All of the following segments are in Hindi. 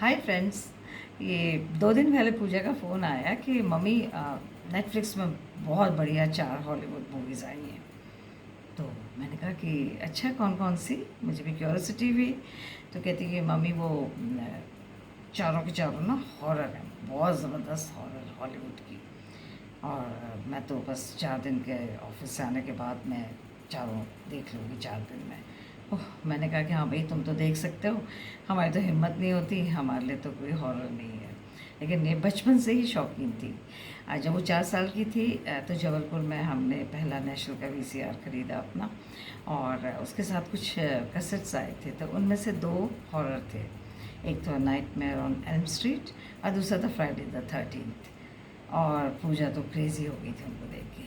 Hi friends. ये 2 दिन पहले पूजा का फ़ोन आया कि मम्मी नेटफ्लिक्स में बहुत बढ़िया 4 हॉलीवुड मूवीज़ आई हैं। तो मैंने कहा कि अच्छा कौन कौन सी, मुझे भी क्यूरियोसिटी हुई। तो कहती कि मम्मी वो चारों के चारों ना हॉरर हैं, बहुत ज़बरदस्त हॉरर हॉलीवुड की। और मैं तो बस 4 दिन के ऑफिस से आने के बाद मैं चारों देख लूँगी 4 दिन में। ओह, मैंने कहा कि हाँ भाई तुम तो देख सकते हो, हमारी तो हिम्मत नहीं होती, हमारे लिए तो कोई हॉरर नहीं है। लेकिन ये बचपन से ही शौकीन थी। आज जब वो 4 साल की थी तो जबलपुर में हमने पहला नेशनल का वीसीआर ख़रीदा अपना। और उसके साथ कुछ कैसेट्स आए थे, तो उनमें से 2 हॉरर थे। एक तो night mayor on Elm street और दूसरा था फ्राइडे द 13th। और पूजा तो क्रेज़ी हो गई थी उनको देख के।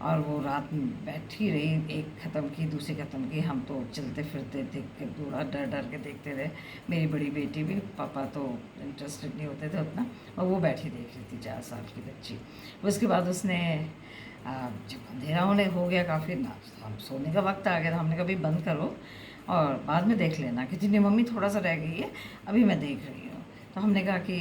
और वो रात में बैठी रही, एक ख़त्म की दूसरी ख़त्म की, हम तो चलते फिरते देख के पूरा डर डर के देखते रहे। मेरी बड़ी बेटी भी, पापा तो इंटरेस्टेड नहीं होते थे उतना, और वो बैठी देख रही थी 4 साल की बच्ची। उसके बाद उसने जब अंधेरा होने हो गया काफ़ी ना, हम सोने का वक्त आ गया था, हमने कहा भाई बंद करो और बाद में देख लेना। कि नहीं मम्मी थोड़ा सा रह गई है, अभी मैं देख रही हूँ। तो हमने कहा कि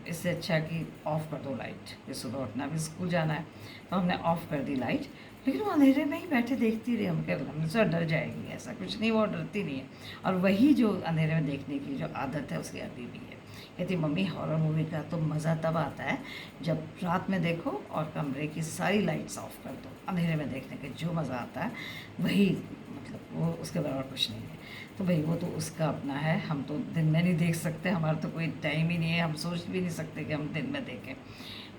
इससे अच्छा कि ऑफ़ कर दो लाइट, कि सुबह उठना भी स्कूल जाना है। तो हमने ऑफ़ कर दी लाइट। लेकिन वो अंधेरे में ही बैठे देखती रही। हमने सोचा डर जाएगी, ऐसा कुछ नहीं, वो डरती नहीं है। और वही जो अंधेरे में देखने की जो आदत है उसकी अभी भी है। कहती मम्मी हॉरर मूवी का तो मज़ा तब आता है जब रात में देखो और कमरे की सारी लाइट्स ऑफ कर दो। अंधेरे में देखने का जो मज़ा आता है वही, मतलब वो उसके बराबर कुछ नहीं है। तो भाई वो तो उसका अपना है, हम तो दिन में नहीं देख सकते, हमारा तो कोई टाइम ही नहीं है, हम सोच भी नहीं सकते कि हम दिन में देखें,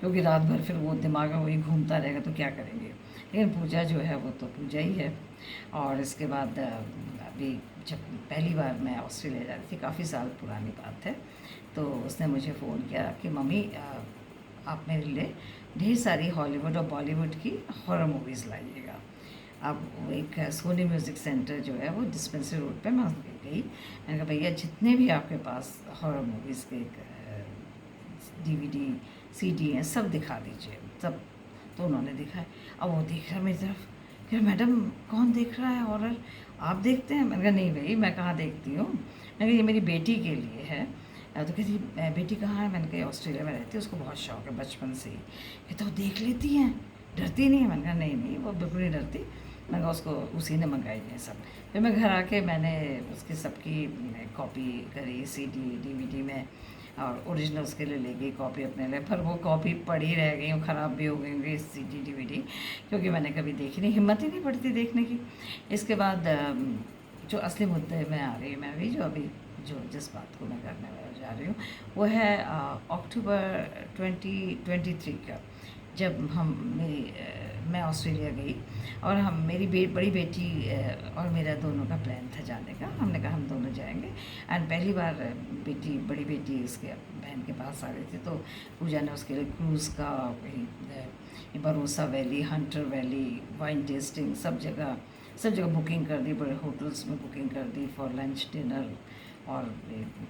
क्योंकि रात भर फिर वो दिमाग में वही घूमता रहेगा तो क्या करेंगे। लेकिन पूजा जो है वो तो पूजा ही है। और इसके बाद अभी जब पहली बार मैं ऑस्ट्रेलिया जा रही थी, काफ़ी साल पुरानी बात है, तो उसने मुझे फ़ोन किया कि मम्मी आप मेरे लिए ढेर सारी हॉलीवुड और बॉलीवुड की हॉरर मूवीज़ लाइएगा। अब वो एक सोनी म्यूज़िक सेंटर जो है वो डिस्पेंसरी रोड पे, मैं गई। मैंने कहा भैया जितने भी आपके पास हॉरर मूवीज़ के डीवीडी सीडी हैं सब दिखा दीजिए सब। तो उन्होंने दिखाए। अब वो देख रहा मेरी तरफ, कह रहा मैडम कौन देख रहा है हॉरर, आप देखते हैं? मैंने कहा नहीं भाई मैं कहाँ देखती हूँ, मैंने कहा ये मेरी बेटी के लिए है। तो कहती बेटी कहाँ है? मैंने कहा ऑस्ट्रेलिया में रहती है, उसको बहुत शौक है बचपन से ही। कहता वो देख लेती हैं, डरती नहीं है? मैंने कहा नहीं नहीं वो बिल्कुल नहीं डरती। मैंने कहा उसको उसी ने मंगाई है सब। फिर मैं घर आके मैंने उसकी सबकी कॉपी करी सीडी डीवीडी में, और ओरिजिनल उसके लिए ले गई कॉपी अपने लिए। पर वो कॉपी पड़ी रह गई, ख़राब भी हो गई होंगी सीडी डीवीडी, क्योंकि मैंने कभी देखी नहीं, हिम्मत ही नहीं पड़ती देखने की। इसके बाद जो असली मुद्दे में आ रही है, मैं भी जो अभी जो जिस बात को मैं करने जा रही हूँ वो है अक्टूबर 2023 का, जब मैं ऑस्ट्रेलिया गई। और हम मेरी बड़ी बेटी और मेरा दोनों का प्लान था जाने का। हमने कहा हम दोनों जाएंगे। एंड पहली बार बड़ी बेटी उसके बहन के पास आ रही थी, तो पूजा ने उसके लिए क्रूज़ का भरोसा valley, Hunter valley, wine tasting, सब जगह बुकिंग कर दी, बड़े होटल्स में बुकिंग कर दी फॉर लंच डिनर। और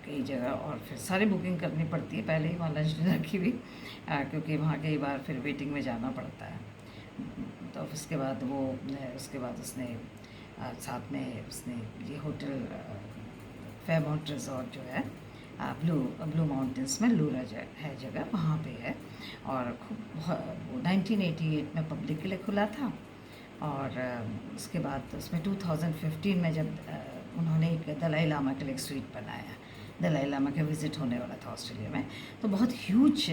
कई जगह और फिर सारी बुकिंग करनी पड़ती है पहले ही वहाँ लंच डिनर की भी, क्योंकि वहाँ कई बार फिर वेटिंग में जाना पड़ता है। तो उसके बाद उसके बाद उसने साथ में उसने ये होटल फेयरमाउंट रिजॉर्ट जो है ब्लू माउंटेंस में, लूरा है जगह, वहाँ पे है। और वो 1988 में पब्लिक के लिए खुला था। और उसके बाद उसमें 2015 में जब उन्होंने एक दलाई लामा के लिए एक स्वीट बनाया, दलाई लामा का विज़िट होने वाला था ऑस्ट्रेलिया में, तो बहुत ह्यूज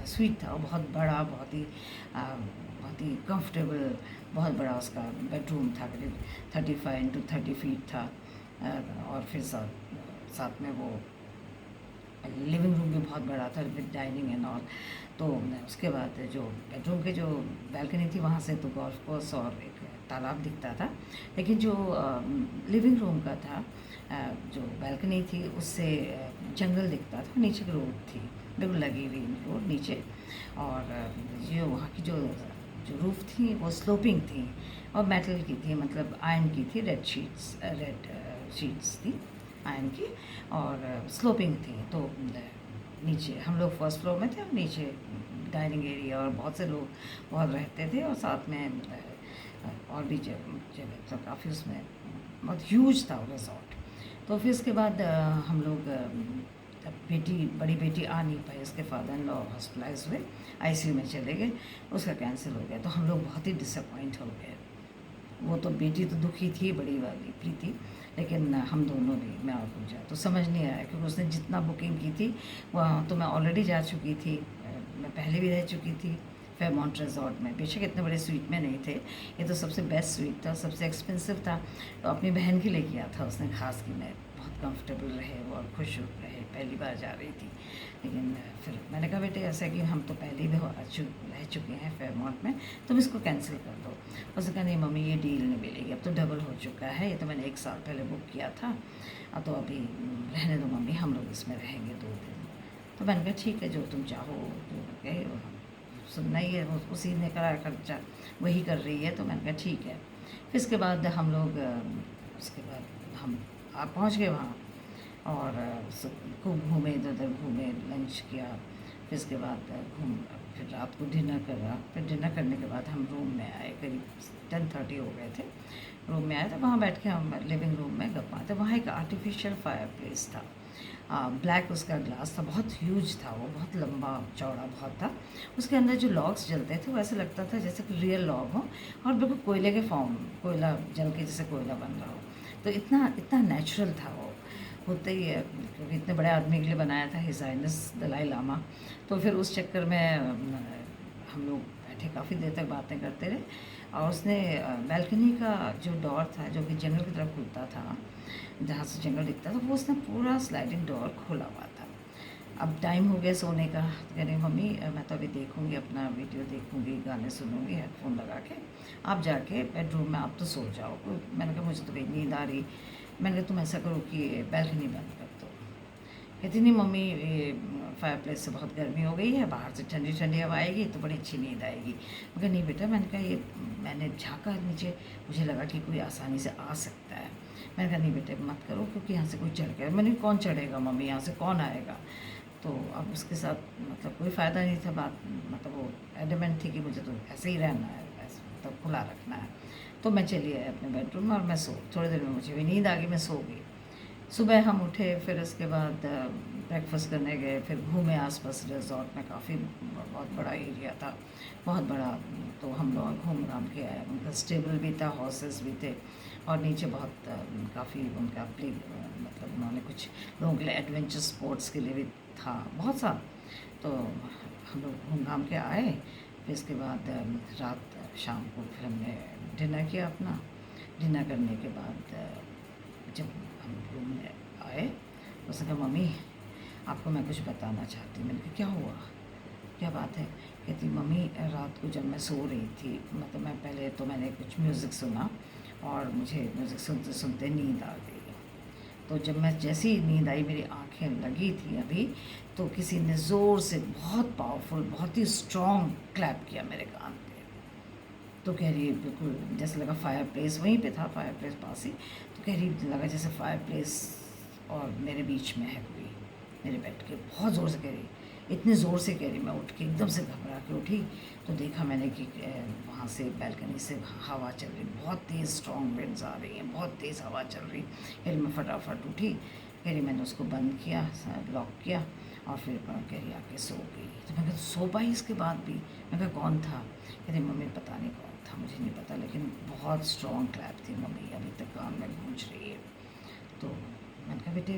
स्वीट था, बहुत बड़ा, बहुत ही कंफर्टेबल, बहुत बड़ा उसका बेडरूम था, करीब 35 x 30 फीट था। और फिर साथ में वो लिविंग रूम भी बहुत बड़ा था विद डाइनिंग एंड ऑल। तो उसके बाद जो बेडरूम के जो बैल्कनी थी वहाँ से तो गोल्फ कोर्स और एक तालाब दिखता था। लेकिन जो लिविंग रूम का था, जो बैल्कनी थी उससे जंगल दिखता था, नीचे की रोड थी बिल्कुल लगी हुई रोड नीचे। और जो वहाँ की जो जो रूफ थी वो स्लोपिंग थी और मेटल की थी, मतलब आयरन की थी, रेड शीट्स थी आयरन की, और स्लोपिंग थी। तो नीचे हम लोग फर्स्ट फ्लोर में थे और नीचे डाइनिंग एरिया, और बहुत से लोग बहुत रहते थे, और साथ में और भी जगह तो काफ़ी उसमें बहुत ह्यूज था वो रिजॉर्ट। तो फिर उसके बाद हम लोग बेटी बड़ी बेटी आ नहीं पाई, उसके फादर इन लॉ हॉस्पिटलाइज हुए, आईसीयू में चले गए, उसका कैंसिल हो गया। तो हम लोग बहुत ही डिसअपॉइंट हो गए। वो तो बेटी तो दुखी थी, बड़ी वाली प्रीति, लेकिन हम दोनों भी, मैं और पूजा, तो समझ नहीं आया क्योंकि उसने जितना बुकिंग की थी वहाँ तो मैं ऑलरेडी जा चुकी थी, मैं पहले भी रह चुकी थी फेयरमाउंट रिजॉर्ट में। बेशक इतने बड़े स्वीट में नहीं थे, ये तो सबसे बेस्ट स्वीट था, सबसे एक्सपेंसिव था। तो अपनी बहन के लिए किया था उसने खास, कि मैं बहुत कंफर्टेबल रहे वो और खुश रहे, पहली बार जा रही थी। लेकिन फिर मैंने कहा बेटे ऐसा है कि हम तो पहले भी रह चुके हैं फेयरमाउंट में, तुम इसको कैंसिल कर दो। उसने कहा नहीं मम्मी ये डील नहीं मिलेगी, अब तो डबल हो चुका है, ये तो मैंने 1 साल पहले बुक किया था, अब तो अभी रहने दो मम्मी, हम लोग इसमें रहेंगे 2 दिन। तो मैंने कहा ठीक है जो तुम चाहो, तो गए सुनना ही है, उसी ने करा खर्चा, वही कर रही है, तो मैंने कहा ठीक है। फिर इसके बाद हम लोग उसके बाद हम आप पहुँच गए वहाँ, और खूब घूमे, इधर उधर घूमे, लंच किया। फिर इसके बाद फिर रात को डिनर करा। फिर डिनर करने के बाद हम रूम में आए, करीब 10:30 हो गए थे। रूम में आए तो वहाँ बैठ के हम लिविंग रूम में गप्पा मारते। वहाँ एक आर्टिफिशियल फायर प्लेस था, ब्लैक उसका ग्लास था, बहुत ह्यूज था वो, बहुत लंबा चौड़ा बहुत था। उसके अंदर जो लॉग्स जलते थे वो ऐसे लगता था जैसे कि रियल लॉग हो, और बिल्कुल कोयले के फॉर्म, कोयला जल के जैसे कोयला बन रहा हो। तो इतना इतना नेचुरल था वो, होता ही है क्योंकि इतने बड़े आदमी के लिए बनाया था हिज हाइनेस दलाई लामा। तो फिर उस चक्कर में हम लोग बैठे, काफ़ी देर तक बातें करते रहे। और उसने बैल्कनी का जो डोर था, जो कि जंगल की तरफ खुलता था, जहाँ से जंगल दिखता था, वो उसने पूरा स्लाइडिंग डोर खोला हुआ था। अब टाइम हो गया सोने का, तो कह रही मम्मी मैं तो अभी देखूँगी, अपना वीडियो देखूँगी, गाने सुनूँगी हेडफोन लगा के, आप जाके बेडरूम में आप तो सो जाओ। मैंने कहा मुझे तो कहीं नींद आ रही। मैंने कहा तुम ऐसा करो कि बैल्कनी बंद कर दो। कहती नहीं मम्मी ये फायर प्लेस से बहुत गर्मी हो गई है, बाहर से ठंडी ठंडी हवा आएगी तो बड़ी अच्छी नींद आएगी। मैं कहा नहीं बेटा, मैंने कहा ये मैंने झाँका नीचे, मुझे लगा कि कोई आसानी से आ सकता है। मैंने कहा नहीं बेटे मत करो, क्योंकि यहाँ से कोई चढ़ गया। मैंने कौन चढ़ेगा मम्मी, यहाँ से कौन आएगा। तो अब उसके साथ मतलब कोई फ़ायदा नहीं था बात, मतलब वो एडमेंट थी कि मुझे तो ऐसे ही रहना है, ऐसे मतलब खुला रखना है। तो मैं चली आई अपने बेडरूम में और मैं थोड़ी देर में मुझे भी नींद आ गई, मैं सो गई। सुबह हम उठे, फिर उसके बाद ब्रेकफास्ट करने गए, फिर घूमे आसपास रिजॉर्ट में, काफ़ी बहुत बड़ा एरिया था, बहुत बड़ा। तो हम लोग घूम घाम के आए, उनका स्टेबल भी था, हॉर्सेस भी थे, और नीचे बहुत काफ़ी उनका प्ले मतलब उन्होंने कुछ लोगों के लिए एडवेंचर स्पोर्ट्स के लिए भी था बहुत सा। तो हम लोग घूम घाम के आए। फिर इसके बाद रात शाम को फिर हमने डिनर किया अपना। डिनर करने के बाद जब हम रूम में आए, उसने कहा मम्मी आपको मैं कुछ बताना चाहती हूँ। मैंने कहा क्या हुआ, क्या बात है। कहती मम्मी रात को जब मैं सो रही थी, मतलब मैं पहले तो मैंने कुछ म्यूज़िक सुना, और मुझे म्यूज़िक सुनते सुनते नींद आ गई। तो जब मैं जैसे ही नींद आई, मेरी आंखें लगी थी अभी, तो किसी ने ज़ोर से बहुत पावरफुल, बहुत ही स्ट्रॉन्ग क्लैप किया मेरे कान पे। तो कह रही है बिल्कुल जैसे लगा फायर प्लेस वहीं पे था, फायर प्लेस पास ही। तो कह रही लगा जैसे फायर प्लेस और मेरे बीच में है कोई, मेरे बेड के, बहुत ज़ोर से कह रही, इतनी ज़ोर से कह रही। मैं उठ के एकदम से घबरा के उठी, तो देखा मैंने कि वहाँ से बैल्कनी से हवा चल रही, बहुत तेज़ स्ट्रॉन्ग विंड्स आ रही हैं, बहुत तेज़ हवा चल रही। फिर मैं फटाफट उठी, कह रही मैंने उसको बंद किया, लॉक किया, और फिर कह रही आके सो गई। तो मैं कहा सो पाई इसके बाद भी। मैं कहा कौन था। कह रही मम्मी पता नहीं कौन था, मुझे नहीं पता, लेकिन बहुत स्ट्रॉन्ग क्लैप थी मम्मी, अभी तक कान में गूंज रही है। तो मैंने कहा बेटे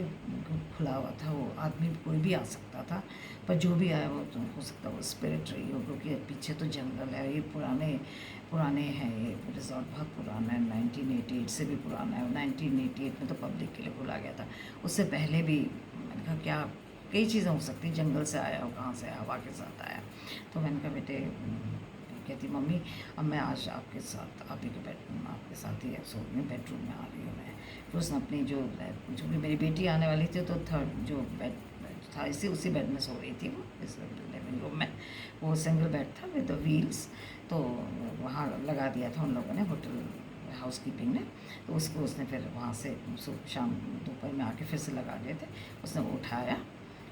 खुला हुआ था, वो आदमी कोई भी आ सकता था, पर जो भी आया वो तो हो सकता है वो स्पिरिट रही हो, क्योंकि पीछे तो जंगल है, ये पुराने हैं, ये रिजॉर्ट बहुत पुराना है, 1988 से भी पुराना है। 1988 में तो पब्लिक के लिए खोला गया था, उससे पहले भी। मैंने कहा क्या कई चीज़ें हो सकती, जंगल से आया हो, कहाँ से हवा के साथ आया। तो मैंने कहा बेटे, कहती मम्मी अब मैं आज आपके साथ, आप ही के बेड आपके साथ ही सो रही हूँ, बेडरूम में आ रही हूँ मैं। फिर उसने अपनी जो भी मेरी बेटी आने वाली थी, तो थर्ड जो बेड था इसी उसी बेड में सो रही थी वो, इस लिविंग रूम में। वो सिंगल बेड था विद द व्हील्स, तो वहाँ लगा दिया था उन लोगों ने, होटल हाउस कीपिंग ने। तो उसको उसने फिर वहाँ से शाम दोपहर में आके फिर से लगा दिए थे। उसने वो उठाया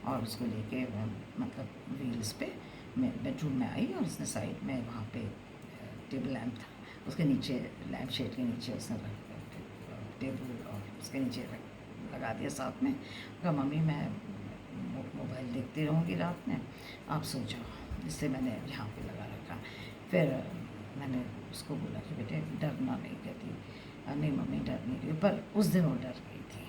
और उसको लेके मतलब व्हील्स पे मैं बेडरूम में आई, और उसने साइड में वहाँ पे टेबल लैम्प था, उसके नीचे लैम्प शेड के नीचे उसने टेबल और उसके नीचे लगा दिया साथ में। कहा मम्मी मैं जगती रहूँगी रात में, आप सो जाओ। इसलिए मैंने यहाँ पे लगा रखा। फिर मैंने उसको बोला कि बेटे डरना नहीं। कहती नहीं मम्मी डर नहीं रही, पर उस दिन वो डर गई थी।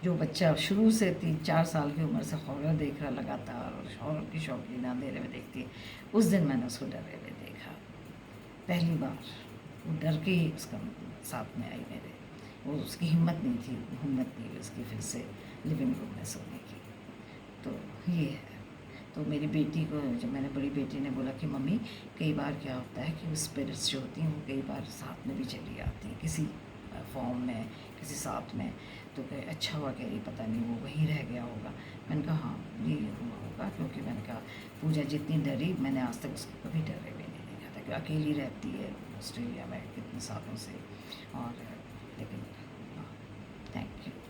जो बच्चा शुरू से 3-4 साल की उम्र से हॉरर देख रहा लगातार और हॉरर की शौकीन अंधेरे में देखती है, उस दिन मैंने उसको डरे हुए देखा पहली बार। वो डर के ही उसका साथ में आई मेरे। वो उसकी हिम्मत नहीं हुई उसकी फिर से लिविंग रूम में सोने की। तो ये है। तो मेरी बेटी को, जब मैंने बड़ी बेटी ने बोला कि मम्मी कई बार क्या होता है कि वो स्पिरिट्स जो होती हैं वो कई बार साथ में भी चली आती हैं किसी फॉर्म में, किसी साथ में। तो कहे अच्छा हुआ, कह रही पता नहीं वो वहीं रह गया होगा। मैंने कहा हाँ ये हुआ होगा, क्योंकि मैंने कहा पूजा जितनी डरी मैंने आज तक उसको कभी डरे हुए नहीं देखा था। कि अकेली रहती है ऑस्ट्रेलिया में कितने सालों से। और लेकिन थैंक यू।